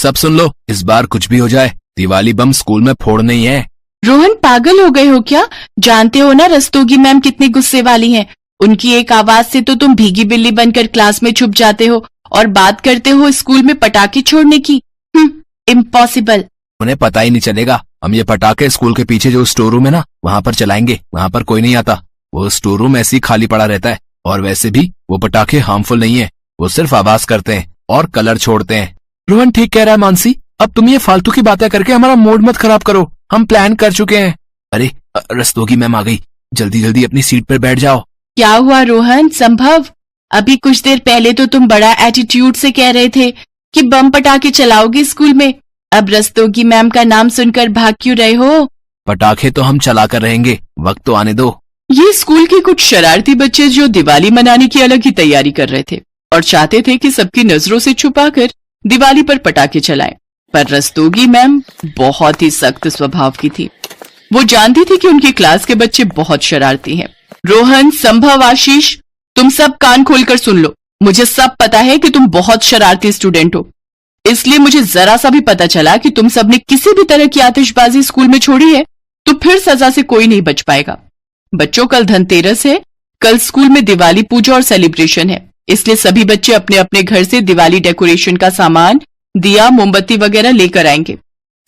सब सुन लो, इस बार कुछ भी हो जाए दिवाली बम स्कूल में फोड़ने ही है। रोहन, पागल हो गए हो क्या? जानते हो ना रस्तोगी मैम कितनी गुस्से वाली हैं। उनकी एक आवाज से तो तुम भीगी बिल्ली बनकर क्लास में छुप जाते हो और बात करते हो स्कूल में पटाखे छोड़ने की। इम्पॉसिबल। उन्हें पता ही नहीं चलेगा। हम ये पटाखे स्कूल के पीछे जो स्टोर रूम है ना, वहाँ पर चलाएंगे। वहाँ पर कोई नहीं आता। वो स्टोर रूम ऐसे ही खाली पड़ा रहता है। और वैसे भी वो पटाखे हार्मफुल नहीं है, वो सिर्फ आवाज करते हैं और कलर छोड़ते हैं। रोहन ठीक कह रहा है मानसी, अब तुम ये फालतू की बातें करके हमारा मूड मत खराब करो। हम प्लान कर चुके हैं। अरे रस्तोगी मैम आ गई, जल्दी जल्दी अपनी सीट पर बैठ जाओ। क्या हुआ रोहन? संभव, अभी कुछ देर पहले तो तुम बड़ा एटीट्यूड से कह रहे थे कि बम पटाखे चलाओगे स्कूल में। अब रस्तोगी मैम का नाम सुनकर भाग क्यों रहे हो? पटाखे तो हम चला कर रहेंगे, वक्त तो आने दो। ये स्कूल के कुछ शरारती बच्चे जो दिवाली मनाने की अलग ही तैयारी कर रहे थे और चाहते थे कि सबकी नजरों से छुपाकर दिवाली पर पटाखे चलाएं। पर रस्तोगी मैम बहुत ही सख्त स्वभाव की थी। वो जानती थी कि उनकी क्लास के बच्चे बहुत शरारती हैं। रोहन, संभव, आशीष, तुम सब कान खोलकर सुन लो। मुझे सब पता है कि तुम बहुत शरारती स्टूडेंट हो, इसलिए मुझे जरा सा भी पता चला कि तुम सबने किसी भी तरह की आतिशबाजी स्कूल में छोड़ी है तो फिर सजा से कोई नहीं बच पाएगा। बच्चों, कल धनतेरस है। कल स्कूल में दिवाली पूजा और सेलिब्रेशन है, इसलिए सभी बच्चे अपने अपने घर से दिवाली डेकोरेशन का सामान, दिया, मोमबत्ती वगैरह लेकर आएंगे।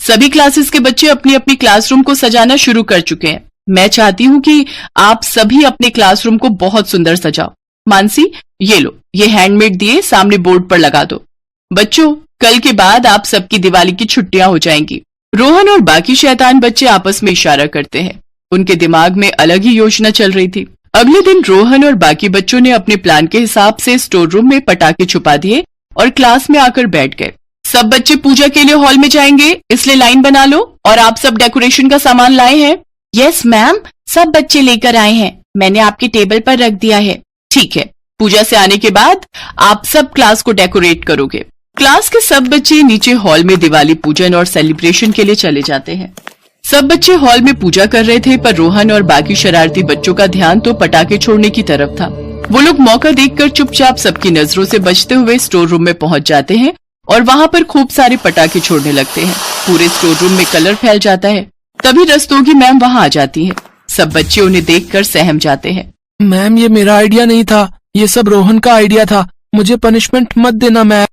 सभी क्लासेस के बच्चे अपनी अपनी क्लासरूम को सजाना शुरू कर चुके हैं। मैं चाहती हूँ कि आप सभी अपने क्लासरूम को बहुत सुंदर सजाओ। मानसी, ये लो, ये हैंडमेड दिए सामने बोर्ड पर लगा दो। बच्चों, कल के बाद आप सबकी दिवाली की छुट्टियां हो जाएंगी। रोहन और बाकी शैतान बच्चे आपस में इशारा करते हैं। उनके दिमाग में अलग ही योजना चल रही थी। अगले दिन रोहन और बाकी बच्चों ने अपने प्लान के हिसाब से स्टोर रूम में पटाखे छुपा दिए और क्लास में आकर बैठ गए। सब बच्चे पूजा के लिए हॉल में जाएंगे, इसलिए लाइन बना लो। और आप सब डेकोरेशन का सामान लाए हैं? यस मैम, सब बच्चे लेकर आए हैं। मैंने आपके टेबल पर रख दिया है। ठीक है, पूजा से आने के बाद आप सब क्लास को डेकोरेट करोगे। क्लास के सब बच्चे नीचे हॉल में दिवाली पूजन और सेलिब्रेशन के लिए चले जाते हैं। सब बच्चे हॉल में पूजा कर रहे थे, पर रोहन और बाकी शरारती बच्चों का ध्यान तो पटाखे छोड़ने की तरफ था। वो लोग मौका देखकर चुपचाप सबकी नजरों से बचते हुए स्टोर रूम में पहुंच जाते हैं और वहां पर खूब सारे पटाखे छोड़ने लगते हैं। पूरे स्टोर रूम में कलर फैल जाता है। तभी रस्तोगी मैम वहां आ जाती है। सब बच्चे उन्हें देखकर सहम जाते हैं। मैम, ये मेरा आइडिया नहीं था, ये सब रोहन का आइडिया था। मुझे पनिशमेंट मत देना मैम।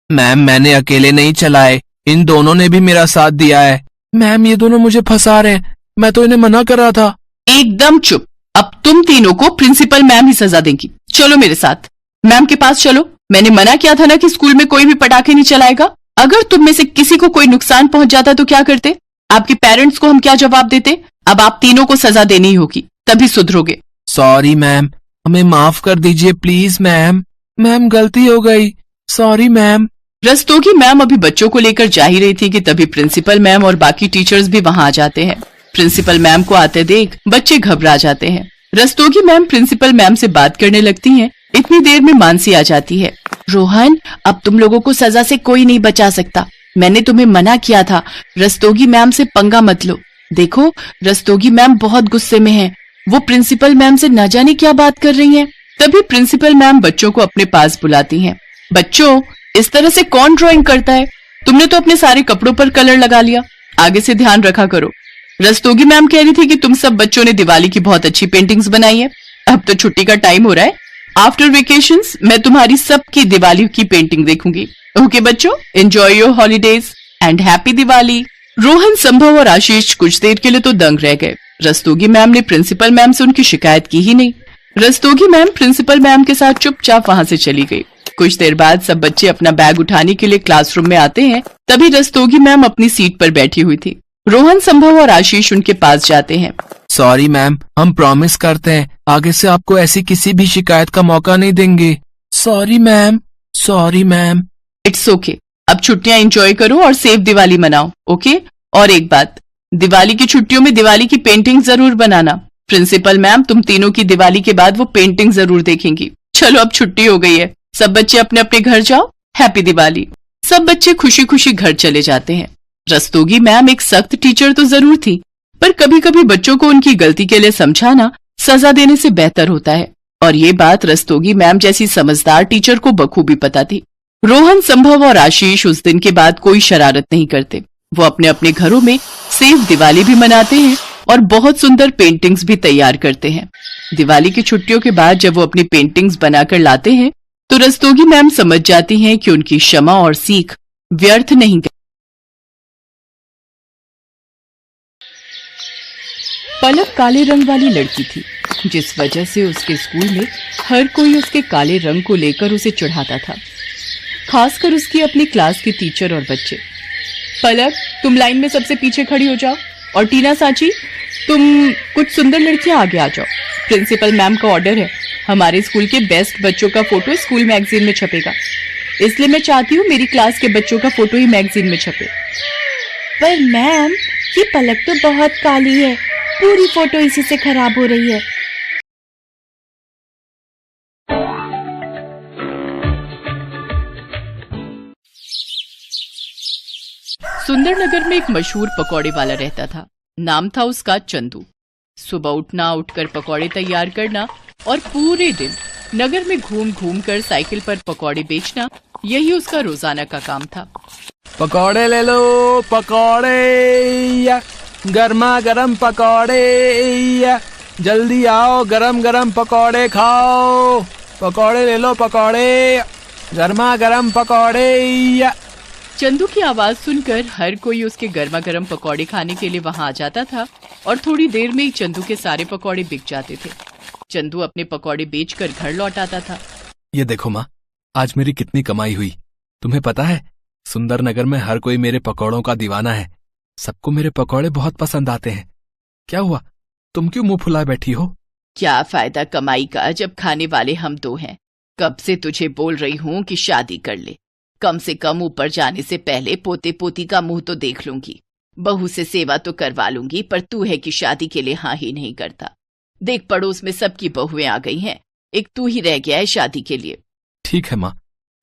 मैम, मैंने अकेले नहीं चलाए, इन दोनों ने भी मेरा साथ दिया है। मैम, ये दोनों मुझे फंसा रहे हैं, मैं तो इन्हें मना कर रहा था। एकदम चुप। अब तुम तीनों को प्रिंसिपल मैम ही सजा देंगी। चलो मेरे साथ, मैम के पास चलो। मैंने मना किया था ना कि स्कूल में कोई भी पटाखे नहीं चलाएगा। अगर तुम में से किसी को कोई नुकसान पहुंच जाता तो क्या करते? आपके पेरेंट्स को हम क्या जवाब देते? अब आप तीनों को सजा देनी ही होगी, तभी सुधरोगे। सॉरी मैम, हमें माफ कर दीजिए प्लीज मैम। मैम, गलती हो गई, सॉरी मैम। रस्तोगी मैम अभी बच्चों को लेकर जा ही रही थी कि तभी प्रिंसिपल मैम और बाकी टीचर्स भी वहां आ जाते हैं। प्रिंसिपल मैम को आते देख बच्चे घबरा जाते हैं। रस्तोगी मैम प्रिंसिपल मैम से बात करने लगती हैं। इतनी देर में मानसी आ जाती है। रोहन, अब तुम लोगों को सजा से कोई नहीं बचा सकता। मैंने तुम्हें मना किया था, रस्तोगी मैम से पंगा मत लो। देखो, रस्तोगी मैम बहुत गुस्से में हैं। वो प्रिंसिपल मैम से न जाने क्या बात कर रही हैं। तभी प्रिंसिपल मैम बच्चों को अपने पास बुलाती हैं। बच्चों, इस तरह से कौन ड्राइंग करता है? तुमने तो अपने सारे कपड़ों पर कलर लगा लिया, आगे से ध्यान रखा करो। रस्तोगी मैम कह रही थी कि तुम सब बच्चों ने दिवाली की बहुत अच्छी पेंटिंग्स बनाई है। अब तो छुट्टी का टाइम हो रहा है। आफ्टर वेकेशंस मैं तुम्हारी सबकी दिवाली की पेंटिंग देखूंगी। ओके बच्चों, enjoy your holidays and happy Diwali. Rohan, संभव और आशीष कुछ देर के लिए तो दंग रह गए। रस्तोगी मैम ने प्रिंसिपल मैम से उनकी शिकायत की ही नहीं। रस्तोगी मैम प्रिंसिपल मैम के साथ चुपचाप वहां से चली गई। कुछ देर बाद सब बच्चे अपना बैग उठाने के लिए क्लासरूम में आते हैं। तभी रस्तोगी मैम अपनी सीट पर बैठी हुई थी। रोहन, संभव और आशीष उनके पास जाते हैं। सॉरी मैम, हम प्रॉमिस करते हैं आगे से आपको ऐसी किसी भी शिकायत का मौका नहीं देंगे। Sorry ma'am, sorry ma'am. It's okay, अब छुट्टियां एंजॉय करो और सेफ दिवाली मनाओ। ओके, और एक बात, दिवाली की छुट्टियों में दिवाली की पेंटिंग जरूर बनाना। प्रिंसिपल मैम तुम तीनों की दिवाली के बाद वो पेंटिंग जरूर देखेंगी। चलो, अब छुट्टी हो गई है, सब बच्चे अपने अपने घर जाओ। हैप्पी दिवाली। सब बच्चे खुशी खुशी घर चले जाते हैं। रस्तोगी मैम एक सख्त टीचर तो जरूर थी, पर कभी कभी बच्चों को उनकी गलती के लिए समझाना सजा देने से बेहतर होता है। और ये बात रस्तोगी मैम जैसी समझदार टीचर को बखूबी पता थी। रोहन, संभव और आशीष उस दिन के बाद कोई शरारत नहीं करते। वो अपने अपने घरों में सेफ दिवाली भी मनाते हैं और बहुत सुंदर पेंटिंग्स भी तैयार करते हैं। दिवाली की छुट्टियों के बाद जब वो अपनी पेंटिंग्स बनाकर लाते हैं तो रस्तोगी मैम समझ जाती हैं कि उनकी क्षमा और सीख व्यर्थ नहीं गई। पलक काले रंग वाली लड़की थी, जिस वजह से उसके स्कूल में हर कोई उसके काले रंग को लेकर उसे चिढ़ाता था, खासकर उसकी अपनी क्लास की टीचर और बच्चे। पलक, तुम लाइन में सबसे पीछे खड़ी हो जाओ, और टीना साची, तुम कुछ सुंदर लड़कियां आगे आ जाओ। प्रिंसिपल मैम का ऑर्डर है, हमारे स्कूल के बेस्ट बच्चों का फोटो स्कूल मैगजीन में छपेगा, इसलिए मैं चाहती हूँ मेरी क्लास के बच्चों का फोटो ही मैगजीन में छपे। पर मैम, ये पलक तो बहुत काली है, पूरी फोटो इसी से खराब हो रही है। सुंदरनगर में एक मशहूर पकौड़े वाला रहता था। नाम था उसका चंदू। सुबह उठना, उठकर पकौड़े तैयार करना और पूरे दिन नगर में घूम घूम कर साइकिल पर पकौड़े बेचना, यही उसका रोजाना का काम था। पकौड़े ले लो, पकौड़े, गर्मा गर्म पकौड़े, जल्दी आओ, गरम गरम पकौड़े खाओ। पकौड़े ले लो, पकौड़े, गर्मा गर्म पकौड़े। चंदू की आवाज सुनकर हर कोई उसके गर्मा गर्म पकौड़े खाने के लिए वहां आ जाता था और थोड़ी देर में ही चंदू के सारे पकौड़े बिक जाते थे। चंदू अपने पकौड़े बेचकर घर लौट आता था। ये देखो माँ, आज मेरी कितनी कमाई हुई। तुम्हें पता है, सुंदरनगर में हर कोई मेरे पकौड़ों का दीवाना है। सबको मेरे पकौड़े बहुत पसंद आते हैं। क्या हुआ, तुम क्यों मुंह फुलाए बैठी हो? क्या फायदा कमाई का जब खाने वाले हम दो हैं। कब से तुझे बोल रही हूँ कि शादी कर ले। कम से कम ऊपर जाने से पहले पोते पोती का मुंह तो देख लूंगी। बहू से सेवा तो करवा लूंगी, पर तू है कि शादी के लिए हाँ ही नहीं करता। देख, पड़ोस में सबकी बहुएं आ गई हैं, एक तू ही रह गया है शादी के लिए। ठीक है माँ,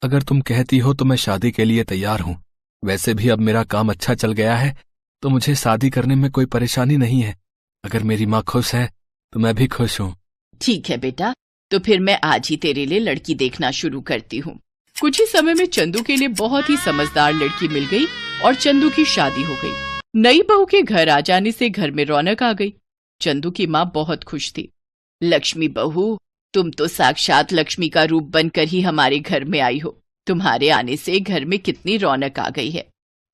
अगर तुम कहती हो तो मैं शादी के लिए तैयार हूँ। वैसे भी अब मेरा काम अच्छा चल गया है तो मुझे शादी करने में कोई परेशानी नहीं है। अगर मेरी माँ खुश है तो मैं भी खुश हूँ। ठीक है बेटा, तो फिर मैं आज ही तेरे लिए लड़की देखना शुरू करती हूँ। कुछ ही समय में चंदू के लिए बहुत ही समझदार लड़की मिल गई और चंदू की शादी हो गई। नई बहू के घर आ जाने से घर में रौनक आ गई। चंदू की माँ बहुत खुश थी। लक्ष्मी बहू, तुम तो साक्षात लक्ष्मी का रूप बनकर ही हमारे घर में आई हो। तुम्हारे आने से घर में कितनी रौनक आ गई है।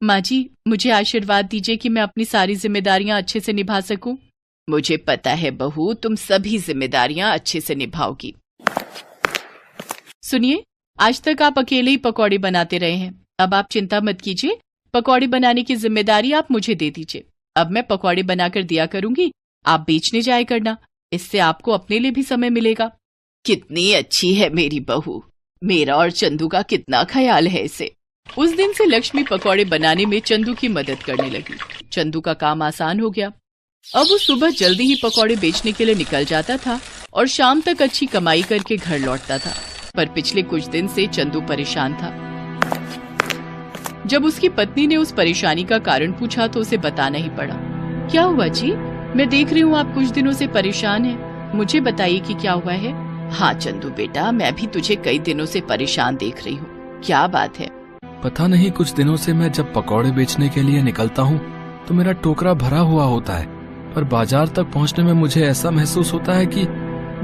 माँ जी, मुझे आशीर्वाद दीजिए कि मैं अपनी सारी जिम्मेदारियां अच्छे से निभा सकूं। मुझे पता है बहू, तुम सभी जिम्मेदारियां अच्छे से निभाओगी। सुनिए, आज तक आप अकेले ही पकौड़े बनाते रहे हैं। अब आप चिंता मत कीजिए, पकौड़े बनाने की जिम्मेदारी आप मुझे दे दीजिए। अब मैं पकौड़े बनाकर दिया करूंगी, आप बेचने जाया करना। इससे आपको अपने लिए भी समय मिलेगा। कितनी अच्छी है मेरी बहू, मेरा और चंदू का कितना ख्याल है इसे। उस दिन से लक्ष्मी पकौड़े बनाने में चंदू की मदद करने लगी। चंदू का काम आसान हो गया। अब वो सुबह जल्दी ही पकौड़े बेचने के लिए निकल जाता था और शाम तक अच्छी कमाई करके घर लौटता था। पर पिछले कुछ दिन से चंदू परेशान था। जब उसकी पत्नी ने उस परेशानी का कारण पूछा तो उसे बताना ही पड़ा। क्या हुआ जी? मैं देख रही हूँ आप कुछ दिनों से परेशान हैं। मुझे बताइए कि क्या हुआ है। हाँ चंदू बेटा, मैं भी तुझे कई दिनों से परेशान देख रही हूँ। क्या बात है? पता नहीं, कुछ दिनों से मैं जब पकौड़े बेचने के लिए निकलता हूँ तो मेरा टोकरा भरा हुआ होता है, पर बाजार तक पहुँचने में मुझे ऐसा महसूस होता है कि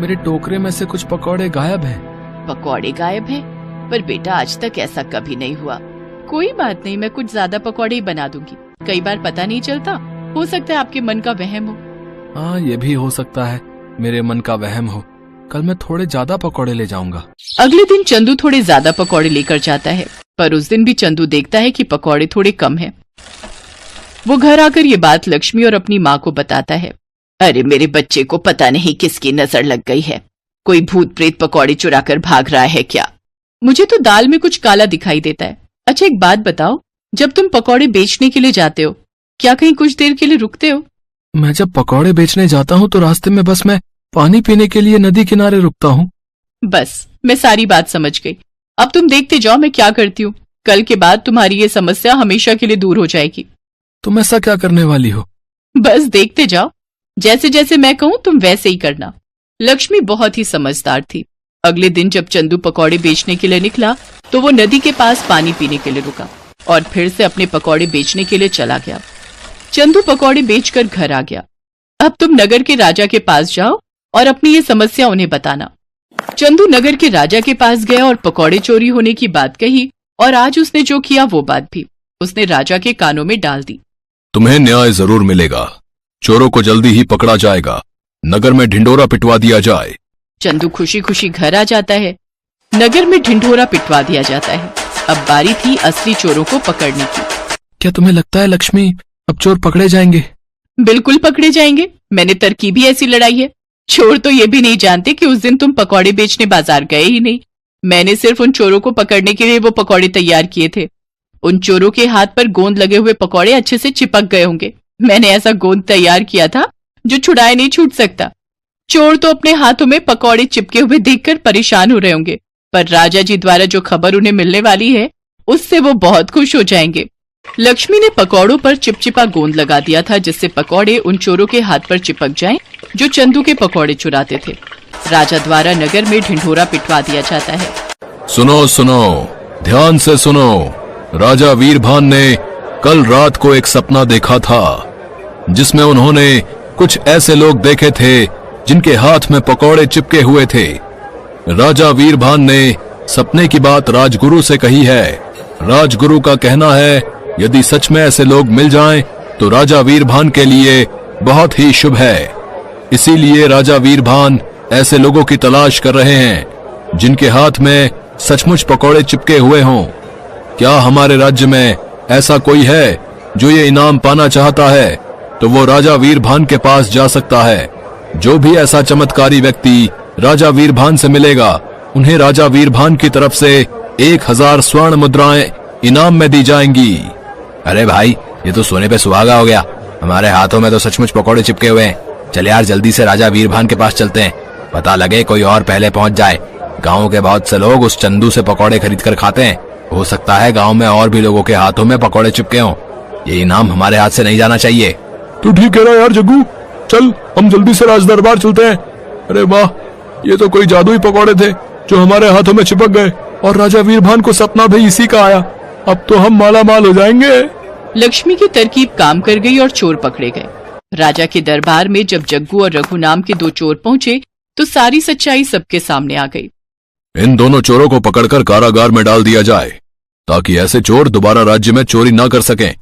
मेरे टोकरे में से कुछ पकौड़े गायब हैं। पकौड़े गायब हैं? पर बेटा, आज तक ऐसा कभी नहीं हुआ। कोई बात नहीं, मैं कुछ ज्यादा पकौड़े ही बना दूंगी। कई बार पता नहीं चलता, हो सकता है आपके मन का वहम हो। हाँ, ये भी हो सकता है मेरे मन का वहम हो। कल मैं थोड़े ज्यादा पकौड़े ले जाऊंगा। अगले दिन चंदू थोड़े ज्यादा पकौड़े लेकर जाता है, पर उस दिन भी चंदू देखता है कि पकौड़े थोड़े कम हैं। वो घर आकर ये बात लक्ष्मी और अपनी माँ को बताता है। अरे मेरे बच्चे को पता नहीं किसकी नजर लग गई है। कोई भूत प्रेत पकौड़े चुरा कर भाग रहा है क्या? मुझे तो दाल में कुछ काला दिखाई देता है। अच्छा एक बात बताओ, जब तुम पकौड़े बेचने के लिए जाते हो, क्या कहीं कुछ देर के लिए रुकते हो? मैं जब पकौड़े बेचने जाता हूँ तो रास्ते में बस मैं पानी पीने के लिए नदी किनारे रुकता हूँ। बस, मैं सारी बात समझ गई। अब तुम देखते जाओ मैं क्या करती हूँ। कल के बाद तुम्हारी ये समस्या हमेशा के लिए दूर हो जाएगी। तुम ऐसा क्या करने वाली हो? बस देखते जाओ, जैसे जैसे मैं कहूँ तुम वैसे ही करना। लक्ष्मी बहुत ही समझदार थी। अगले दिन जब चंदू पकौड़े बेचने के लिए निकला तो वो नदी के पास पानी पीने के लिए रुका और फिर से अपने पकौड़े बेचने के लिए चला गया। चंदू पकौड़े बेचकर घर आ गया। अब तुम नगर के राजा के पास जाओ और अपनी ये समस्या उन्हें बताना। चंदू नगर के राजा के पास गया और पकौड़े चोरी होने की बात कही और आज उसने जो किया वो बात भी उसने राजा के कानों में डाल दी। तुम्हें न्याय जरूर मिलेगा, चोरों को जल्दी ही पकड़ा जाएगा, नगर में ढिंडोरा पिटवा दिया जाए। चंदू खुशी खुशी घर आ जाता है। नगर में ढिंढोरा पिटवा दिया जाता है। अब बारी थी असली चोरों को पकड़ने की। क्या तुम्हें लगता है लक्ष्मी अब चोर पकड़े जाएंगे? बिल्कुल पकड़े जाएंगे। मैंने तरकीब ही ऐसी लड़ाई है। चोर तो ये भी नहीं जानते कि उस दिन तुम पकौड़े बेचने बाजार गए ही नहीं। मैंने सिर्फ उन चोरों को पकड़ने के लिए वो पकौड़े तैयार किए थे। उन चोरों के हाथ पर गोंद लगे हुए पकौड़े अच्छे से चिपक गए होंगे। मैंने ऐसा गोंद तैयार किया था जो छुड़ाए नहीं छूट सकता। चोर तो अपने हाथों में पकौड़े चिपके हुए देखकर परेशान हो रहे होंगे, पर राजा जी द्वारा जो खबर उन्हें मिलने वाली है उससे वो बहुत खुश हो जाएंगे। लक्ष्मी ने पकौड़ों पर चिपचिपा गोंद लगा दिया था जिससे पकौड़े उन चोरों के हाथ पर चिपक जाएं जो चंदू के पकौड़े चुराते थे। राजा द्वारा नगर में ढिंढोरा पिटवा दिया जाता है। सुनो सुनो, ध्यान से सुनो। राजा वीरभान ने कल रात को एक सपना देखा था जिसमें उन्होंने कुछ ऐसे लोग देखे थे जिनके हाथ में पकौड़े चिपके हुए थे। राजा वीरभान ने सपने की बात राजगुरु से कही है। राजगुरु का कहना है यदि सच में ऐसे लोग मिल जाएं तो राजा वीरभान के लिए बहुत ही शुभ है। इसीलिए राजा वीरभान ऐसे लोगों की तलाश कर रहे हैं जिनके हाथ में सचमुच पकौड़े चिपके हुए हों। क्या हमारे राज्य में ऐसा कोई है जो ये इनाम पाना चाहता है तो वो राजा वीरभान के पास जा सकता है। जो भी ऐसा चमत्कारी व्यक्ति राजा वीरभान से मिलेगा उन्हें राजा वीरभान की तरफ से 1000 स्वर्ण मुद्राएं इनाम में दी जाएंगी। अरे भाई, ये तो सोने पे सुहागा हो गया। हमारे हाथों में तो सचमुच पकौड़े चिपके हुए हैं। चल यार, जल्दी से राजा वीरभान के पास चलते हैं। पता लगे कोई और पहले पहुंच जाए। गाँव के बहुत से लोग उस चंदू से पकौड़े खरीद कर खाते हैं। हो सकता है गाँव में और भी लोगों के हाथों में पकौड़े चिपके हों। ये इनाम हमारे हाथ से नहीं जाना चाहिए। तू ठीक कह रहा यार जग्गू, चल हम जल्दी से राज दरबार चलते हैं। अरे वाह, ये तो कोई जादुई पकौड़े थे जो हमारे हाथों में चिपक गए और राजा वीरभान को सपना भी इसी का आया। अब तो हम माला माल हो जाएंगे। लक्ष्मी की तरकीब काम कर गई और चोर पकड़े गए। राजा के दरबार में जब जग्गू और रघु नाम के 2 चोर पहुंचे तो सारी सच्चाई सबके सामने आ गई। इन दोनों चोरों को पकड़कर कारागार में डाल दिया जाए ताकि ऐसे चोर दोबारा राज्य में चोरी न कर सकें।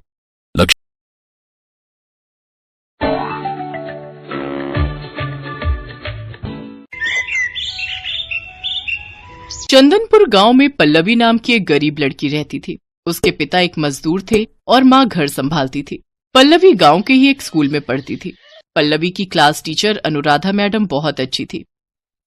चंदनपुर गांव में पल्लवी नाम की एक गरीब लड़की रहती थी। उसके पिता एक मजदूर थे और माँ घर संभालती थी। पल्लवी गांव के ही एक स्कूल में पढ़ती थी। पल्लवी की क्लास टीचर अनुराधा मैडम बहुत अच्छी थी।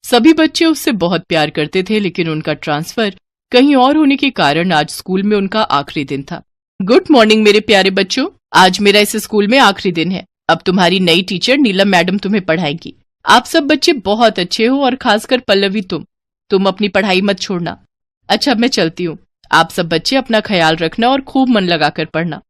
सभी बच्चे उससे बहुत प्यार करते थे, लेकिन उनका ट्रांसफर कहीं और होने के कारण आज स्कूल में उनका आखिरी दिन था। गुड मॉर्निंग मेरे प्यारे बच्चों, आज मेरा इस स्कूल में आखिरी दिन है। अब तुम्हारी नई टीचर नीलम मैडम तुम्हें पढ़ाएंगी। आप सब बच्चे बहुत अच्छे हो और खासकर पल्लवी तुम अपनी पढ़ाई मत छोड़ना। अच्छा, मैं चलती हूँ। आप सब बच्चे अपना ख्याल रखना और खूब मन लगाकर पढ़ना।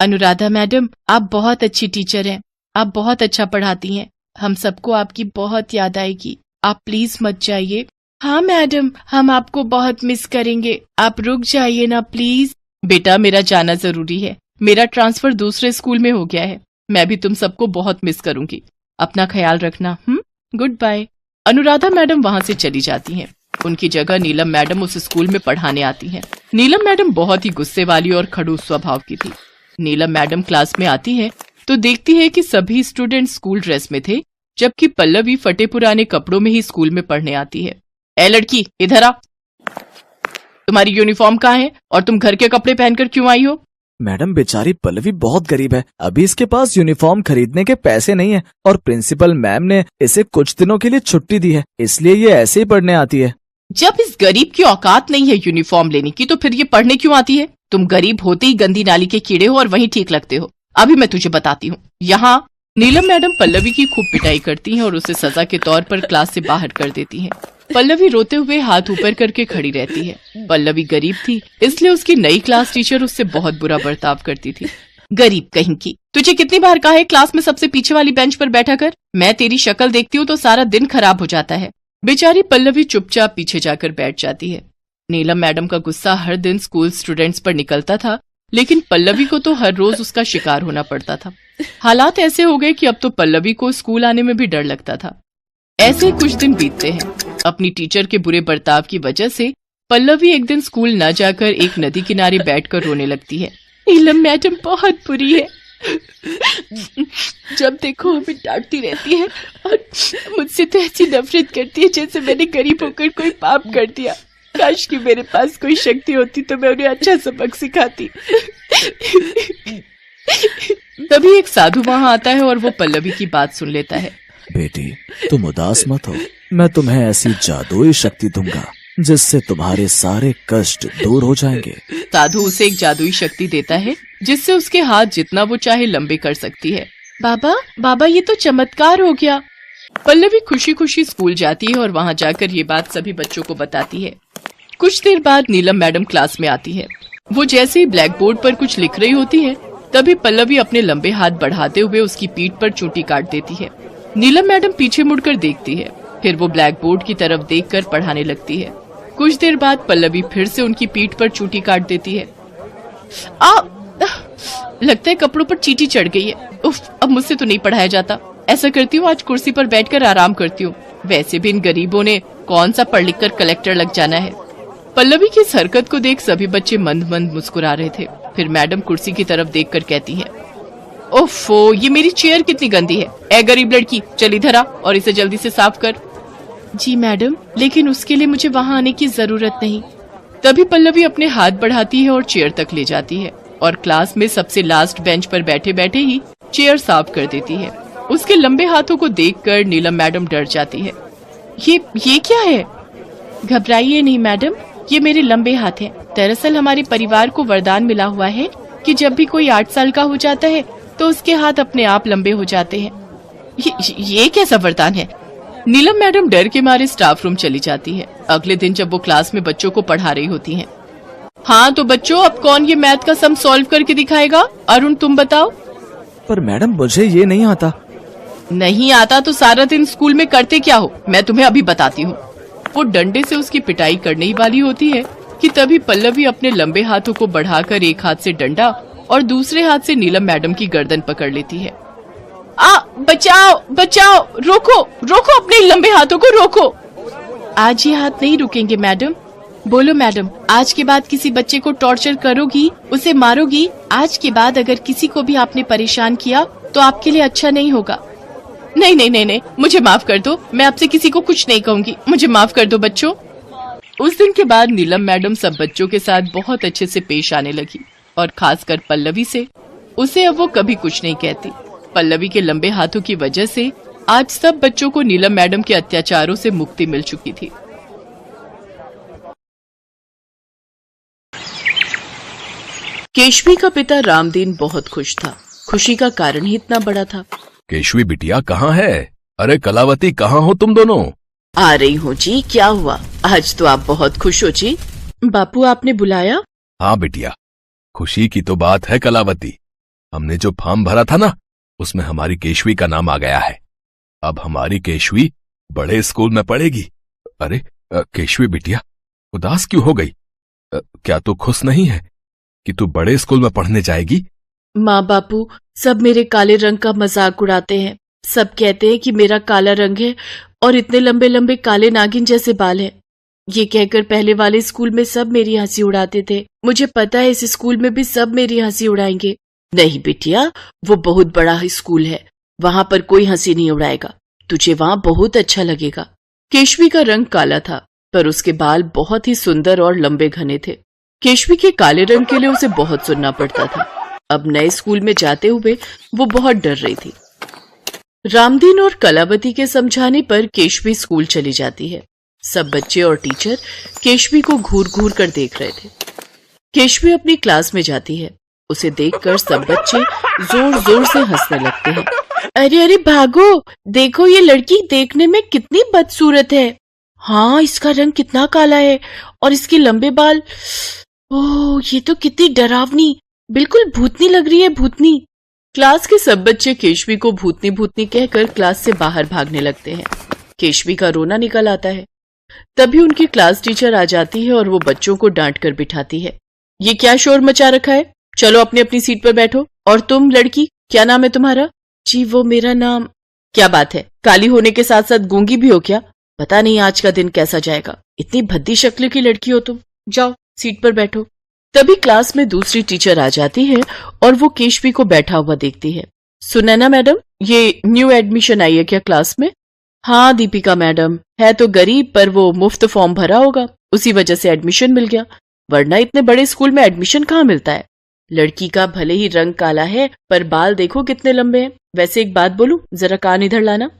अनुराधा मैडम, आप बहुत अच्छी टीचर हैं। आप बहुत अच्छा पढ़ाती हैं। हम सबको आपकी बहुत याद आएगी। आप प्लीज मत जाइए। हाँ मैडम, हम आपको बहुत मिस करेंगे। आप रुक जाइए ना प्लीज। बेटा, मेरा जाना जरूरी है। मेरा ट्रांसफर दूसरे स्कूल में हो गया है। मैं भी तुम सबको बहुत मिस करूंगी। अपना ख्याल रखना। Good bye. अनुराधा मैडम वहां से चली जाती हैं। उनकी जगह नीलम मैडम उस स्कूल में पढ़ाने आती हैं। नीलम मैडम बहुत ही गुस्से वाली और खड़ूस स्वभाव की थी। नीलम मैडम क्लास में आती है तो देखती है कि सभी स्टूडेंट स्कूल ड्रेस में थे, जबकि पल्लवी फटे पुराने कपड़ों में ही स्कूल में पढ़ने आती है। ए लड़की, इधर आ। तुम्हारी यूनिफॉर्म कहाँ है और तुम घर के कपड़े पहनकर क्यों आई हो? मैडम, बेचारी पल्लवी बहुत गरीब है। अभी इसके पास यूनिफॉर्म खरीदने के पैसे नहीं है और प्रिंसिपल मैम ने इसे कुछ दिनों के लिए छुट्टी दी है, इसलिए ये ऐसे ही पढ़ने आती है। जब इस गरीब की औकात नहीं है यूनिफॉर्म लेने की, तो फिर ये पढ़ने क्यों आती है? तुम गरीब होते ही गंदी नाली के कीड़े हो और वहीं ठीक लगते हो। अभी मैं तुझे बताती हूँ। यहाँ नीलम मैडम पल्लवी की खूब पिटाई करती हैं और उसे सजा के तौर पर क्लास से बाहर कर देती हैं। पल्लवी रोते हुए हाथ ऊपर करके खड़ी रहती है। पल्लवी गरीब थी, इसलिए उसकी नई क्लास टीचर उससे बहुत बुरा बर्ताव करती थी। गरीब कहीं की, तुझे कितनी बार कहा है क्लास में सबसे पीछे वाली बेंच पर बैठा कर? मैं तेरी शक्ल देखती हूँ तो सारा दिन खराब हो जाता है। बेचारी पल्लवी चुपचाप पीछे जाकर बैठ जाती है। नीलम मैडम का गुस्सा हर दिन स्कूल स्टूडेंट्स पर निकलता था, लेकिन पल्लवी को तो हर रोज उसका शिकार होना पड़ता था। हालात ऐसे हो गए कि अब तो पल्लवी को स्कूल आने में भी डर लगता था। ऐसे कुछ दिन बीतते हैं। अपनी टीचर के बुरे बर्ताव की वजह से पल्लवी एक दिन स्कूल न जाकर एक नदी किनारे बैठकर रोने लगती है। नीलम मैडम बहुत बुरी है, जब देखो हमें डांटती रहती है और मुझसे तो ऐसी नफरत करती है जैसे मैंने गरीब होकर कोई पाप कर दिया। काश कि मेरे पास कोई शक्ति होती तो मैं उन्हें अच्छा सबक सिखाती। तभी एक साधु वहां आता है और वो पल्लवी की बात सुन लेता है। बेटी, तुम उदास मत हो, मैं तुम्हें ऐसी जादुई शक्ति दूंगा जिससे तुम्हारे सारे कष्ट दूर हो जाएंगे। साधु उसे एक जादुई शक्ति देता है जिससे उसके हाथ जितना वो चाहे लंबे कर सकती है। बाबा ये तो चमत्कार हो गया। पल्लवी खुशी खुशी स्कूल जाती है और वहां जाकर ये बात सभी बच्चों को बताती है। कुछ देर बाद नीलम मैडम क्लास में आती है। वो जैसे ही ब्लैक बोर्ड पर कुछ लिख रही होती है, तभी पल्लवी अपने लंबे हाथ बढ़ाते हुए उसकी पीठ पर चोटी काट देती है। नीलम मैडम पीछे मुड़कर देखती है, फिर वो ब्लैक बोर्ड की तरफ देखकर पढ़ाने लगती है। कुछ देर बाद पल्लवी फिर से उनकी पीठ पर चोटी काट देती है। लगता है कपड़ों पर चींटी चढ़ गई है। उफ, अब मुझसे तो नहीं पढ़ाया जाता। ऐसा करती हूँ, आज कुर्सी पर बैठकर आराम करती हूँ। वैसे भी इन गरीबों ने कौन सा पढ़ लिख कर कलेक्टर लग जाना है। पल्लवी की इस हरकत को देख सभी बच्चे मंद मंद मुस्कुरा रहे थे। फिर मैडम कुर्सी की तरफ देखकर कहती है, ओफो, ये मेरी चेयर कितनी गंदी है। ए गरीब लड़की, चल इधर आ और इसे जल्दी से साफ कर। जी मैडम, लेकिन उसके लिए मुझे वहाँ आने की जरूरत नहीं। तभी पल्लवी अपने हाथ बढ़ाती है और चेयर तक ले जाती है और क्लास में सबसे लास्ट बेंच पर बैठे बैठे ही चेयर साफ कर देती है। उसके लंबे हाथों को देखकर नीलम मैडम डर जाती है। ये क्या है? घबराइए नहीं मैडम, ये मेरे लंबे हाथ हैं। दरअसल हमारे परिवार को वरदान मिला हुआ है कि जब भी कोई 8 साल का हो जाता है तो उसके हाथ अपने आप लंबे हो जाते हैं। ये कैसा वरदान है? नीलम मैडम डर के मारे स्टाफ रूम चली जाती है। अगले दिन जब वो क्लास में बच्चों को पढ़ा रही होती हैं। हाँ तो बच्चों, अब कौन ये मैथ का सम सॉल्व करके दिखाएगा? अरुण, तुम बताओ। पर मैडम, मुझे ये नहीं आता। नहीं आता तो सारा दिन स्कूल में करते क्या हो? मैं तुम्हें अभी बताती हूँ। वो डंडे से उसकी पिटाई करने ही वाली होती है कि तभी पल्लवी अपने लंबे हाथों को बढ़ाकर एक हाथ से डंडा और दूसरे हाथ से नीलम मैडम की गर्दन पकड़ लेती है। बचाओ बचाओ, रोको रोको, अपने लंबे हाथों को रोको। आज ये हाथ नहीं रुकेंगे मैडम। बोलो मैडम, आज के बाद किसी बच्चे को टॉर्चर करोगी, उसे मारोगी? आज के बाद अगर किसी को भी आपने परेशान किया तो आपके लिए अच्छा नहीं होगा। नहीं, मुझे माफ कर दो। मैं आपसे किसी को कुछ नहीं कहूंगी। मुझे माफ कर दो बच्चों। उस दिन के बाद नीलम मैडम सब बच्चों के साथ बहुत अच्छे से पेश आने लगी और खासकर पल्लवी से। उसे अब वो कभी कुछ नहीं कहती। पल्लवी के लंबे हाथों की वजह से आज सब बच्चों को नीलम मैडम के अत्याचारों से मुक्ति मिल चुकी थी। केशवी का पिता रामदीन बहुत खुश था। खुशी का कारण ही इतना बड़ा था। केशवी बिटिया कहाँ है? अरे कलावती, कहाँ हो तुम दोनों? आ रही हूँ जी। क्या हुआ? आज तो आप बहुत खुश हो जी। बापू, आपने बुलाया? हाँ बिटिया, खुशी की तो बात है कलावती। हमने जो फॉर्म भरा था ना, उसमें हमारी केशवी का नाम आ गया है। अब हमारी केशवी बड़े स्कूल में पढ़ेगी। अरे केशवी बिटिया, उदास क्यों हो गई? क्या तू खुश नहीं है कि तू बड़े स्कूल में पढ़ने जाएगी? माँ बापू, सब मेरे काले रंग का मजाक उड़ाते हैं। सब कहते हैं कि मेरा काला रंग है और इतने लंबे लंबे काले नागिन जैसे बाल हैं। ये कहकर पहले वाले स्कूल में सब मेरी हंसी उड़ाते थे। मुझे पता है इस स्कूल में भी सब मेरी हंसी उड़ाएंगे। नहीं बिटिया, वो बहुत बड़ा स्कूल है, वहां पर कोई हंसी नहीं उड़ाएगा। तुझे वहां बहुत अच्छा लगेगा। केशवी का रंग काला था, पर उसके बाल बहुत ही सुंदर और लंबे घने थे। केशवी के काले रंग के लिए उसे बहुत सुनना पड़ता था। अब नए स्कूल में जाते हुए वो बहुत डर रही थी। रामदीन और कलावती के समझाने पर केशवी स्कूल चली जाती है। सब बच्चे और टीचर केशवी को घूर घूर कर देख रहे थे। केशवी अपनी क्लास में जाती है। उसे देखकर सब बच्चे जोर जोर से हंसने लगते हैं। अरे भागो, देखो ये लड़की देखने में कितनी बदसूरत है। हाँ, इसका रंग कितना काला है और इसके लंबे बाल। ओह, ये तो कितनी डरावनी, बिल्कुल भूतनी लग रही है, भूतनी। क्लास के सब बच्चे केशवी को भूतनी भूतनी कहकर क्लास से बाहर भागने लगते हैं। केशवी का रोना निकल आता है। तभी उनकी क्लास टीचर आ जाती है और वो बच्चों को डांट कर बिठाती है। ये क्या शोर मचा रखा है? चलो अपनी अपनी सीट पर बैठो। और तुम लड़की, क्या नाम है तुम्हारा? जी वो मेरा नाम। क्या बात है, काली होने के साथ साथ गूंगी भी हो क्या? पता नहीं आज का दिन कैसा जाएगा। इतनी भद्दी शक्ल की लड़की हो तुम। जाओ सीट पर बैठो। तभी क्लास में दूसरी टीचर आ जाती है और वो केशवी को बैठा हुआ देखती है। सुनैना मैडम, ये न्यू एडमिशन आई है क्या क्लास में? हाँ दीपिका मैडम, है तो गरीब पर वो मुफ्त फॉर्म भरा होगा, उसी वजह से एडमिशन मिल गया, वरना इतने बड़े स्कूल में एडमिशन कहाँ मिलता है। लड़की का भले ही रंग काला है पर बाल देखो कितने लंबे हैं। वैसे एक बात बोलूं, जरा कान इधर लाना।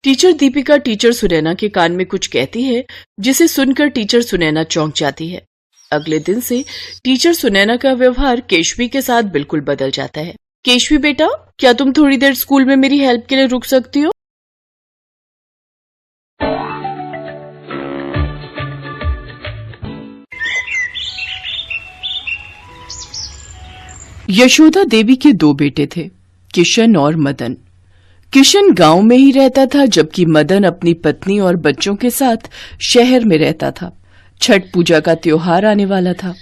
टीचर दीपिका टीचर सुनैना के कान में कुछ कहती है, जिसे सुनकर टीचर सुनैना चौंक जाती है। अगले दिन से टीचर सुनैना का व्यवहार केशवी के साथ बिल्कुल बदल जाता है। केशवी बेटा, क्या तुम थोड़ी देर स्कूल में मेरी हेल्प के लिए रुक सकती हो? यशोदा देवी के दो बेटे थे, किशन और मदन। किशन गांव में ही रहता था, जबकि मदन अपनी पत्नी और बच्चों के साथ शहर में रहता था। छठ पूजा का त्योहार आने वाला था।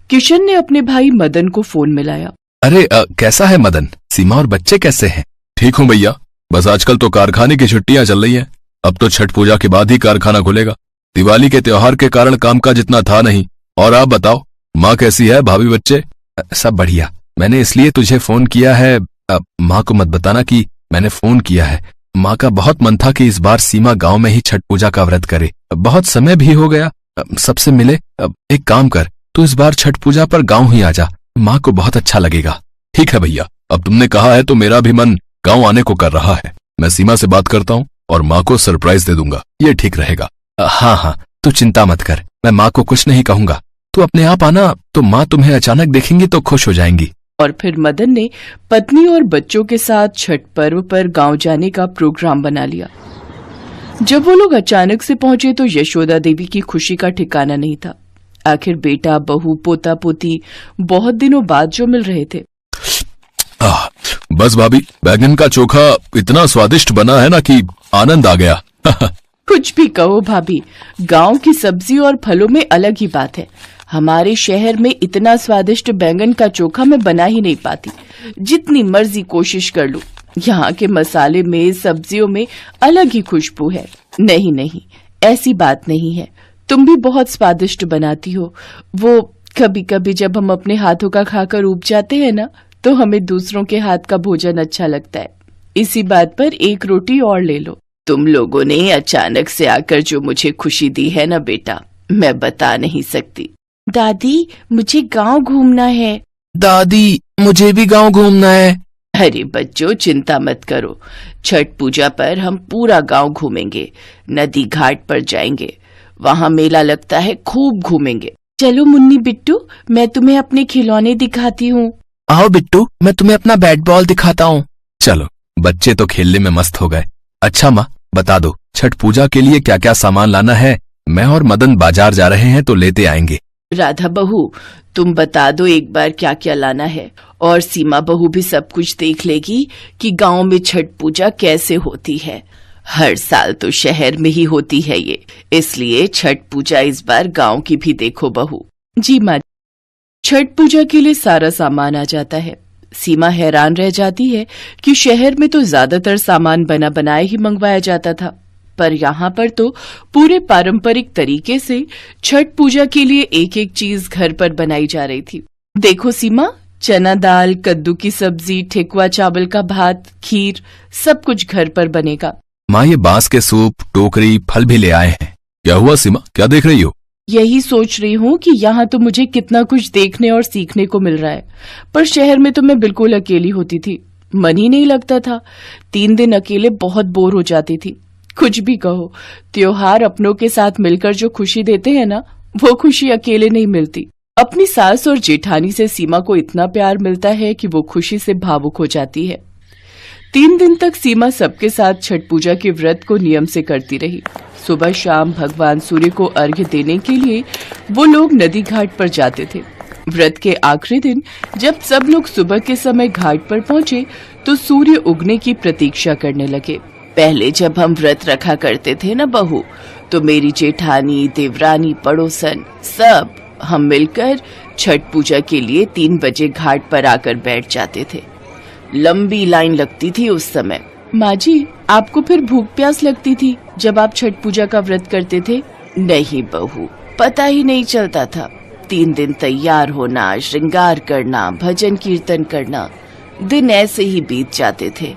किशन ने अपने भाई मदन को फोन मिलाया। अरे कैसा है मदन? सीमा और बच्चे कैसे हैं? ठीक हूँ भैया, बस आजकल तो कारखाने की छुट्टियां चल रही हैं। अब तो छठ पूजा के बाद ही कारखाना खुलेगा। दिवाली के त्योहार के कारण काम का जितना था नहीं। और आप बताओ, माँ कैसी है, भाभी बच्चे? सब बढ़िया। मैंने इसलिए तुझे फोन किया है, माँ को मत बताना कि मैंने फोन किया है। माँ का बहुत मन था कि इस बार सीमा गांव में ही छठ पूजा का व्रत करे। बहुत समय भी हो गया सबसे मिले। एक काम कर, तू इस बार छठ पूजा पर गांव ही आ जा, माँ को बहुत अच्छा लगेगा। ठीक है भैया, अब तुमने कहा है तो मेरा भी मन गांव आने को कर रहा है। मैं सीमा से बात करता हूँ और माँ को सरप्राइज दे दूंगा, ये ठीक रहेगा। हाँ, तू चिंता मत कर, मैं माँ को कुछ नहीं कहूंगा। तू अपने आप आना, तो माँ तुम्हें अचानक देखेंगी तो खुश हो जाएंगी। और फिर मदन ने पत्नी और बच्चों के साथ छठ पर्व पर गांव जाने का प्रोग्राम बना लिया। जब वो लोग अचानक से पहुंचे तो यशोदा देवी की खुशी का ठिकाना नहीं था। आखिर बेटा, बहू, पोता पोती बहुत दिनों बाद जो मिल रहे थे। बस भाभी, बैगन का चोखा इतना स्वादिष्ट बना है ना कि आनंद आ गया। कुछ भी कहो भाभी, गांव की सब्जी और फलों में अलग ही बात है। हमारे शहर में इतना स्वादिष्ट बैंगन का चोखा मैं बना ही नहीं पाती, जितनी मर्जी कोशिश कर लूं। यहाँ के मसाले में, सब्जियों में अलग ही खुशबू है। नहीं, ऐसी बात नहीं है, तुम भी बहुत स्वादिष्ट बनाती हो। वो कभी कभी जब हम अपने हाथों का खाकर ऊब जाते हैं ना, तो हमें दूसरों के हाथ का भोजन अच्छा लगता है। इसी बात पर एक रोटी और ले लो। तुम लोगों ने अचानक से आकर जो मुझे खुशी दी है ना बेटा, मैं बता नहीं सकती। दादी, मुझे गांव घूमना है। दादी, मुझे भी गांव घूमना है। अरे बच्चों, चिंता मत करो, छठ पूजा पर हम पूरा गांव घूमेंगे। नदी घाट पर जाएंगे, वहाँ मेला लगता है, खूब घूमेंगे। चलो मुन्नी बिट्टू, मैं तुम्हें अपने खिलौने दिखाती हूँ। आओ बिट्टू, मैं तुम्हें अपना बैट बॉल दिखाता हूँ। चलो, बच्चे तो खेलने में मस्त हो गए। अच्छा माँ, बता दो छठ पूजा के लिए क्या क्या सामान लाना है? मैं और मदन बाजार जा रहे हैं तो लेते आएंगे। राधा बहू, तुम बता दो एक बार क्या क्या लाना है, और सीमा बहू भी सब कुछ देख लेगी कि गांव में छठ पूजा कैसे होती है। हर साल तो शहर में ही होती है ये, इसलिए छठ पूजा इस बार गांव की भी देखो बहू। जी माँ। छठ पूजा के लिए सारा सामान आ जाता है। सीमा हैरान रह जाती है कि शहर में तो ज्यादातर सामान बना बनाए ही मंगवाया जाता था, पर यहाँ पर तो पूरे पारंपरिक तरीके से छठ पूजा के लिए एक एक चीज घर पर बनाई जा रही थी। देखो सीमा, चना दाल, कद्दू की सब्जी, ठेकुआ चावल का भात, खीर, सब कुछ घर पर बनेगा। माँ, ये बांस के सूप, टोकरी, फल भी ले आए हैं। क्या हुआ सीमा, क्या देख रही हो? यही सोच रही हूँ कि यहाँ तो मुझे कितना कुछ देखने और सीखने को मिल रहा है, पर शहर में तो मैं बिल्कुल अकेली होती थी, मन ही नहीं लगता था। 3 दिन अकेले बहुत बोर हो जाती थी। कुछ भी कहो, त्योहार अपनों के साथ मिलकर जो खुशी देते हैं ना, वो खुशी अकेले नहीं मिलती। अपनी सास और जेठानी से सीमा को इतना प्यार मिलता है कि वो खुशी से भावुक हो जाती है। 3 दिन तक सीमा सबके साथ छठ पूजा के व्रत को नियम से करती रही। सुबह शाम भगवान सूर्य को अर्घ्य देने के लिए वो लोग नदी घाट पर जाते थे। व्रत के आखिरी दिन जब सब लोग सुबह के समय घाट पर पहुंचे तो सूर्य उगने की प्रतीक्षा करने लगे। पहले जब हम व्रत रखा करते थे ना बहू, तो मेरी जेठानी, देवरानी, पड़ोसन सब हम मिलकर छठ पूजा के लिए 3 बजे घाट पर आकर बैठ जाते थे। लंबी लाइन लगती थी उस समय। माँ जी, आपको फिर भूख प्यास लगती थी जब आप छठ पूजा का व्रत करते थे? नहीं बहू, पता ही नहीं चलता था। 3 दिन तैयार होना, श्रृंगार करना, भजन कीर्तन करना, दिन ऐसे ही बीत जाते थे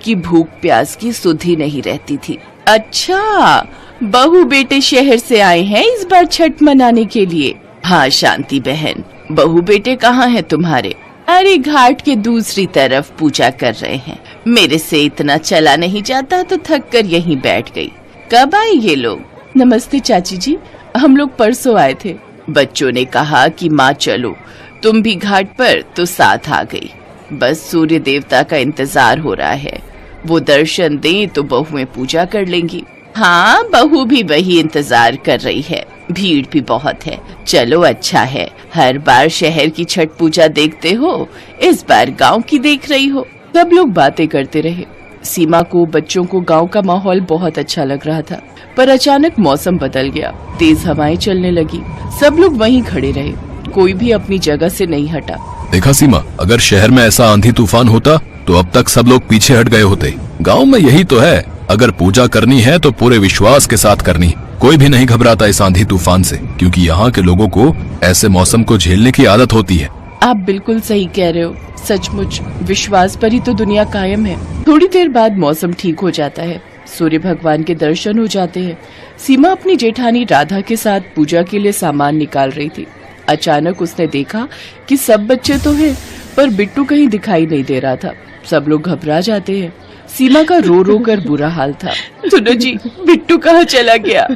कि भूख प्यास की सुध ही नहीं रहती थी। अच्छा, बहू बेटे शहर से आए हैं इस बार छठ मनाने के लिए? हाँ शांति बहन, बहू बेटे कहाँ हैं तुम्हारे? अरे घाट के दूसरी तरफ पूजा कर रहे हैं। मेरे से इतना चला नहीं जाता तो थक कर यहीं बैठ गई। कब आए ये लोग? नमस्ते चाची जी, हम लोग परसों आए थे। बच्चों ने कहा कि माँ चलो, तुम भी घाट पर, तो साथ आ गई। बस सूर्य देवता का इंतजार हो रहा है, वो दर्शन दे तो बहुएं पूजा कर लेंगी। हाँ, बहू भी वही इंतजार कर रही है। भीड़ भी बहुत है। चलो अच्छा है, हर बार शहर की छठ पूजा देखते हो, इस बार गांव की देख रही हो। सब लोग बातें करते रहे। सीमा को, बच्चों को गांव का माहौल बहुत अच्छा लग रहा था, पर अचानक मौसम बदल गया। तेज हवाएं चलने लगी। सब लोग वहीं खड़े रहे, कोई भी अपनी जगह से नहीं हटा। देखा सीमा, अगर शहर में ऐसा आंधी तूफान होता तो अब तक सब लोग पीछे हट गए होते। गांव में यही तो है, अगर पूजा करनी है तो पूरे विश्वास के साथ करनी। कोई भी नहीं घबराता इस आंधी तूफान से, क्योंकि यहाँ के लोगों को ऐसे मौसम को झेलने की आदत होती है। आप बिल्कुल सही कह रहे हो। सचमुच विश्वास पर ही तो दुनिया कायम है। थोड़ी देर बाद मौसम ठीक हो जाता है, सूर्य भगवान के दर्शन हो जाते हैं। सीमा अपनी जेठानी राधा के साथ पूजा के लिए सामान निकाल रही थी। अचानक उसने देखा कि सब बच्चे तो हैं, पर बिट्टू कहीं दिखाई नहीं दे रहा था। सब लोग घबरा जाते हैं। सीमा का रो रो कर बुरा हाल था। सुनो जी, बिट्टू कहाँ चला गया?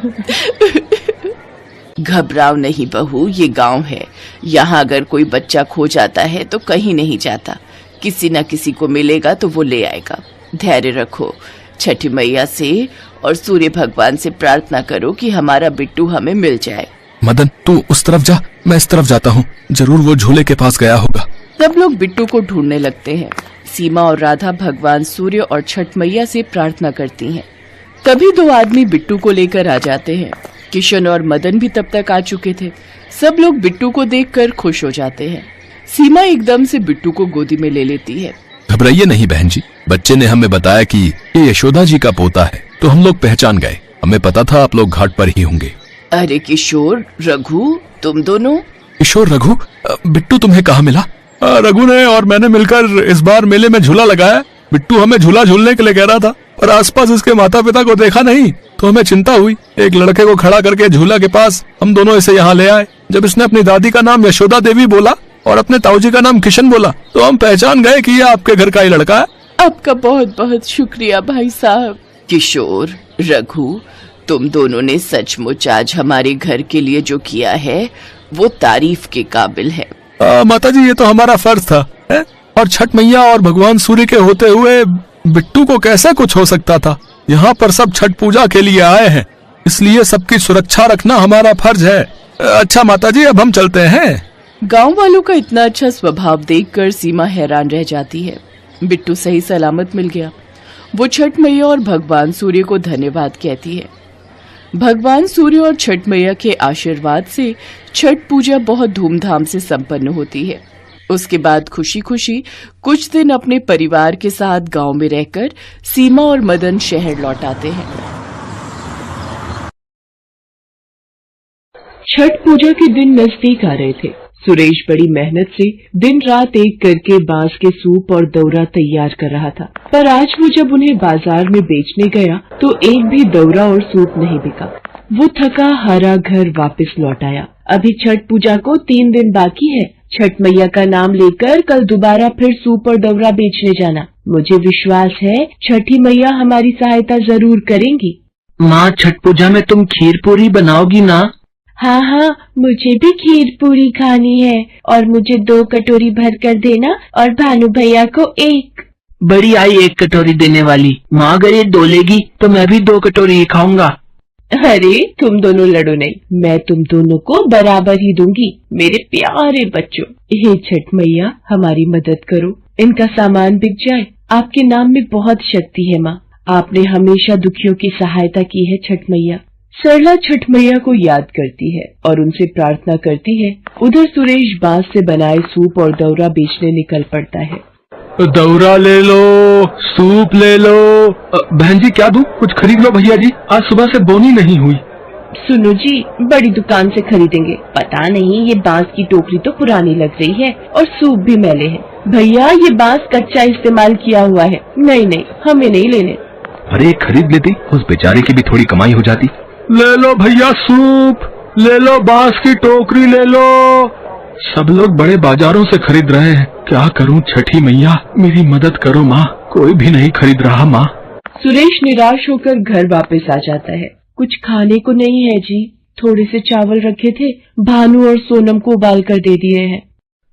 घबराओ नहीं बहू, ये गांव है। यहाँ अगर कोई बच्चा खो जाता है तो कहीं नहीं जाता, किसी न किसी को मिलेगा तो वो ले आएगा। धैर्य रखो, छठी मैया से और सूर्य भगवान से प्रार्थना करो कि हमारा बिट्टू हमें मिल जाए। मदन, तू उस तरफ जा, मैं इस तरफ जाता हूँ। जरूर वो झूले के पास गया होगा। सब लोग बिट्टू को ढूंढने लगते हैं। सीमा और राधा भगवान सूर्य और छठ मैया से प्रार्थना करती हैं। तभी 2 आदमी बिट्टू को लेकर आ जाते हैं। किशन और मदन भी तब तक आ चुके थे। सब लोग बिट्टू को देखकर खुश हो जाते हैं। सीमा एकदम से बिट्टू को गोदी में ले लेती है। घबराइए नहीं बहन जी, बच्चे ने हमें बताया कि ये यशोदा जी का पोता है, तो हम लोग पहचान गए। हमें पता था आप लोग घाट पर ही होंगे। अरे किशोर, रघु, तुम दोनों? किशोर, रघु, बिट्टू तुम्हें कहाँ मिला? रघु ने और मैंने मिलकर इस बार मेले में झूला लगाया। बिट्टू हमें झूला झूलने के लिए कह रहा था, पर आसपास इसके माता पिता को देखा नहीं, तो हमें चिंता हुई। एक लड़के को खड़ा करके झूला के पास हम दोनों इसे यहाँ ले आए। जब इसने अपनी दादी का नाम यशोदा देवी बोला और अपने ताऊजी का नाम किशन बोला, तो हम पहचान गए कि ये आपके घर का ही लड़का है। आपका बहुत बहुत शुक्रिया भाई साहब। किशोर, रघु, तुम दोनों ने सचमुच आज हमारे घर के लिए जो किया है वो तारीफ के काबिल है। माताजी, ये तो हमारा फर्ज था है? और छठ मैया और भगवान सूर्य के होते हुए बिट्टू को कैसे कुछ हो सकता था? यहाँ पर सब छठ पूजा के लिए आए हैं, इसलिए सबकी सुरक्षा रखना हमारा फर्ज है। अच्छा माताजी, अब हम चलते हैं। गांव वालों का इतना अच्छा स्वभाव देखकर सीमा हैरान रह जाती है। बिट्टू सही सलामत मिल गया। वो छठ मैया और भगवान सूर्य को धन्यवाद कहती है। भगवान सूर्य और छठ मैया के आशीर्वाद से छठ पूजा बहुत धूमधाम से संपन्न होती है। उसके बाद खुशी खुशी कुछ दिन अपने परिवार के साथ गांव में रहकर सीमा और मदन शहर लौट आते हैं। छठ पूजा के दिन नजदीक आ रहे थे। सुरेश बड़ी मेहनत से दिन रात एक करके बांस के सूप और दौरा तैयार कर रहा था, पर आज वो जब उन्हें बाजार में बेचने गया तो एक भी दौरा और सूप नहीं बिका। वो थका हारा घर वापस लौट आया। अभी छठ पूजा को 3 दिन बाकी है। छठ मैया का नाम लेकर कल दोबारा फिर सूप और दौरा बेचने जाना। मुझे विश्वास है छठी मैया हमारी सहायता जरूर करेंगी। माँ, छठ पूजा में तुम खीर पूरी बनाओगी ना? हाँ हाँ, मुझे भी खीर पूरी खानी है, और मुझे 2 कटोरी भर कर देना और भानु भैया को 1। बड़ी आई 1 कटोरी देने वाली। माँ, अगर ये 2 लेगी तो मैं भी 2 कटोरी ही खाऊंगा। अरे तुम दोनों लड़ो नहीं, मैं तुम दोनों को बराबर ही दूंगी, मेरे प्यारे बच्चों। हे छठ मैया, हमारी मदद करो, इनका सामान बिक जाए। आपके नाम में बहुत शक्ति है माँ, आपने हमेशा दुखियों की सहायता की है छठ मैया। सरला छठ मैया को याद करती है और उनसे प्रार्थना करती है। उधर सुरेश बांस से बनाए सूप और दौरा बेचने निकल पड़ता है। दौरा ले लो, सूप ले लो। बहन जी क्या दूं? कुछ खरीद लो भैया जी, आज सुबह से बोनी नहीं हुई। सुनो जी, बड़ी दुकान से खरीदेंगे। पता नहीं ये बांस की टोकरी तो पुरानी लग रही है और सूप भी मैले हैं। भैया ये बांस कच्चा इस्तेमाल किया हुआ है। नहीं नहीं, हमें नहीं लेने। अरे खरीद लेती, उस बेचारे की भी थोड़ी कमाई हो जाती। ले लो भैया सूप, ले लो बांस की टोकरी ले लो। सब लोग बड़े बाजारों से खरीद रहे हैं, क्या करूं छठी मैया, मेरी मदद करो माँ, कोई भी नहीं खरीद रहा माँ। सुरेश निराश होकर घर वापस आ जाता है। कुछ खाने को नहीं है जी, थोड़े से चावल रखे थे, भानु और सोनम को उबाल कर दे दिए हैं।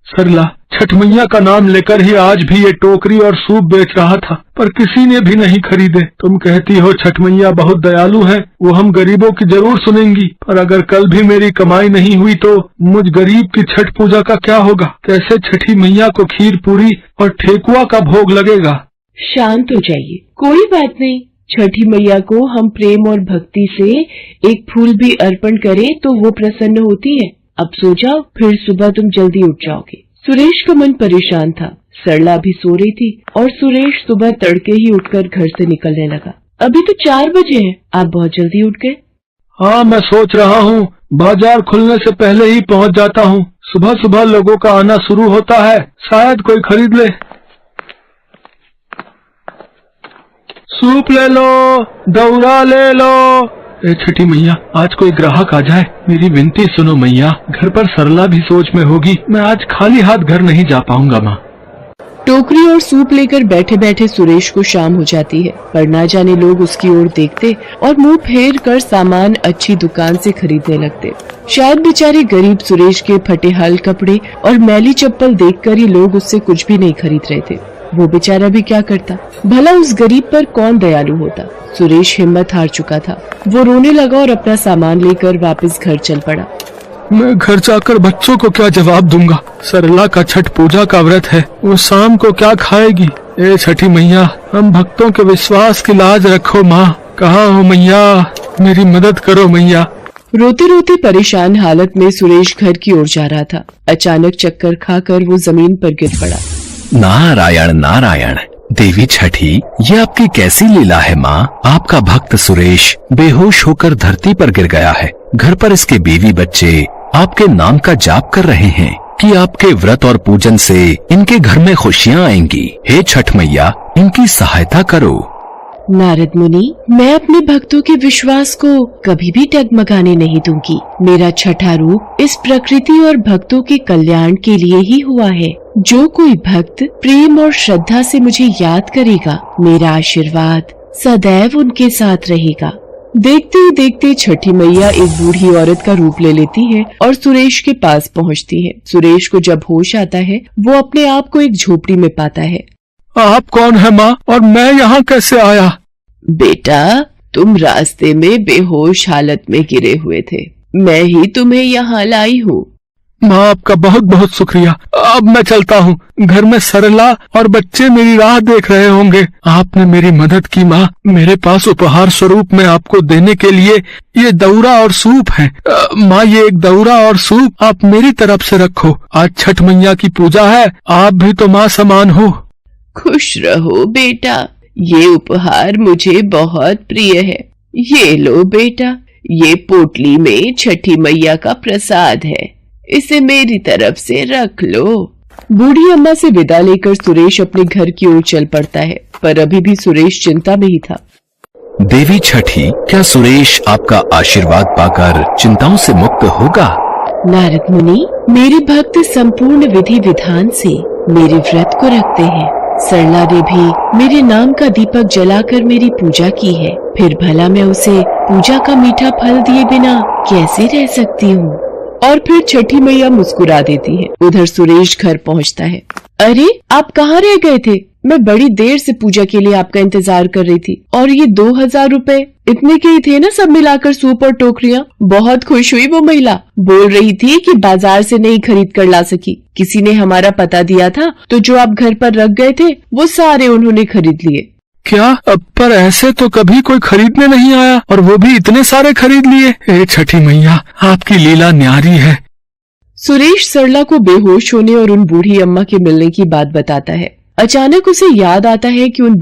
सरला छठ मैया का नाम लेकर ही आज भी ये टोकरी और सूप बेच रहा था, पर किसी ने भी नहीं खरीदे। तुम कहती हो छठ मैया बहुत दयालु है, वो हम गरीबों की जरूर सुनेंगी, पर अगर कल भी मेरी कमाई नहीं हुई तो मुझ गरीब की छठ पूजा का क्या होगा? कैसे छठी मैया को खीर पूरी और ठेकुआ का भोग लगेगा? शांत हो जाइए, कोई बात नहीं। छठी मैया को हम प्रेम और भक्ति से एक फूल भी अर्पण करें तो वो प्रसन्न होती है। अब सो जाओ, फिर सुबह तुम जल्दी उठ जाओगे। सुरेश का मन परेशान था। सरला भी सो रही थी और सुरेश सुबह तड़के ही उठकर घर से निकलने लगा। अभी तो 4 बजे हैं, आप बहुत जल्दी उठ गए। हाँ मैं सोच रहा हूँ बाजार खुलने से पहले ही पहुँच जाता हूँ। सुबह सुबह लोगों का आना शुरू होता है, शायद कोई खरीद ले। सूप ले लो, दौरा ले लो। ए छठी मैया, आज कोई ग्राहक आ जाए, मेरी विनती सुनो मैया। घर पर सरला भी सोच में होगी, मैं आज खाली हाथ घर नहीं जा पाऊंगा माँ। टोकरी और सूप लेकर बैठे बैठे सुरेश को शाम हो जाती है, पर ना जाने लोग उसकी ओर देखते और मुंह फेर कर सामान अच्छी दुकान से खरीदने लगते। शायद बेचारे गरीब सुरेश के फटे हाल कपड़े और मैली चप्पल देखकर ही लोग उससे कुछ भी नहीं खरीद रहे थे। वो बेचारा भी क्या करता, भला उस गरीब पर कौन दयालु होता। सुरेश हिम्मत हार चुका था। वो रोने लगा और अपना सामान लेकर वापस घर चल पड़ा। मैं घर जाकर बच्चों को क्या जवाब दूंगा? सरला का छठ पूजा का व्रत है, वो शाम को क्या खाएगी? ए छठी मैया, हम भक्तों के विश्वास की लाज रखो माँ। कहाँ हो मैया, मेरी मदद करो मैया। रोते रोते परेशान हालत में सुरेश घर की ओर जा रहा था। अचानक चक्कर खाकर वो जमीन पर गिर पड़ा। नारायण नारायण, देवी छठी, ये आपकी कैसी लीला है माँ? आपका भक्त सुरेश बेहोश होकर धरती पर गिर गया है। घर पर इसके बीवी बच्चे आपके नाम का जाप कर रहे हैं कि आपके व्रत और पूजन से इनके घर में खुशियाँ आएंगी। हे छठ मैया, इनकी सहायता करो। नारद मुनि, मैं अपने भक्तों के विश्वास को कभी भी डगमगाने नहीं दूंगी। मेरा छठा रूप इस प्रकृति और भक्तों के कल्याण के लिए ही हुआ है। जो कोई भक्त प्रेम और श्रद्धा से मुझे याद करेगा, मेरा आशीर्वाद सदैव उनके साथ रहेगा। देखते ही देखते छठी मैया एक बूढ़ी औरत का रूप ले लेती है और सुरेश के पास पहुंचती है। सुरेश को जब होश आता है, वो अपने आप को एक झोपड़ी में पाता है। आप कौन है माँ, और मैं यहाँ कैसे आया? बेटा, तुम रास्ते में बेहोश हालत में गिरे हुए थे, मैं ही तुम्हें यहाँ लाई हूँ। माँ आपका बहुत बहुत शुक्रिया। अब मैं चलता हूँ, घर में सरला और बच्चे मेरी राह देख रहे होंगे। आपने मेरी मदद की माँ। मेरे पास उपहार स्वरूप में आपको देने के लिए ये दौरा और सूप है। माँ, ये एक दौरा और सूप आप मेरी तरफ से रखो। आज छठ मैया की पूजा है, आप भी तो माँ समान हो। खुश रहो बेटा, ये उपहार मुझे बहुत प्रिय है। ये लो बेटा, ये पोटली में छठी मैया का प्रसाद है, इसे मेरी तरफ से रख लो। बूढ़ी अम्मा से विदा लेकर सुरेश अपने घर की ओर चल पड़ता है, पर अभी भी सुरेश चिंता में ही था। देवी छठी, क्या सुरेश आपका आशीर्वाद पाकर चिंताओं से मुक्त होगा? नारद मुनि, मेरे भक्त संपूर्ण विधि विधान से मेरे व्रत को रखते हैं। सरला ने भी मेरे नाम का दीपक जलाकर मेरी पूजा की है, फिर भला मैं उसे पूजा का मीठा फल दिए बिना कैसे रह सकती हूँ? और फिर छठी मैया मुस्कुरा देती है। उधर सुरेश घर पहुँचता है। अरे, आप कहाँ रह गए थे? मैं बड़ी देर से पूजा के लिए आपका इंतजार कर रही थी। और ये 2000 रुपए इतने के ही थे ना, सब मिलाकर सूप और टोकरियाँ? बहुत खुश हुई वो महिला, बोल रही थी कि बाजार से नहीं खरीद कर ला सकी। किसी ने हमारा पता दिया था, तो जो आप घर पर रख गए थे वो सारे उन्होंने खरीद लिए। क्या? अब पर ऐसे तो कभी कोई खरीदने नहीं आया, और वो भी इतने सारे खरीद लिए। हे छठी मैया, आपकी लीला न्यारी है। सुरेश सरला को बेहोश होने और उन बूढ़ी अम्मा के मिलने की बात बताता है। अचानक उसे याद आता है कि उन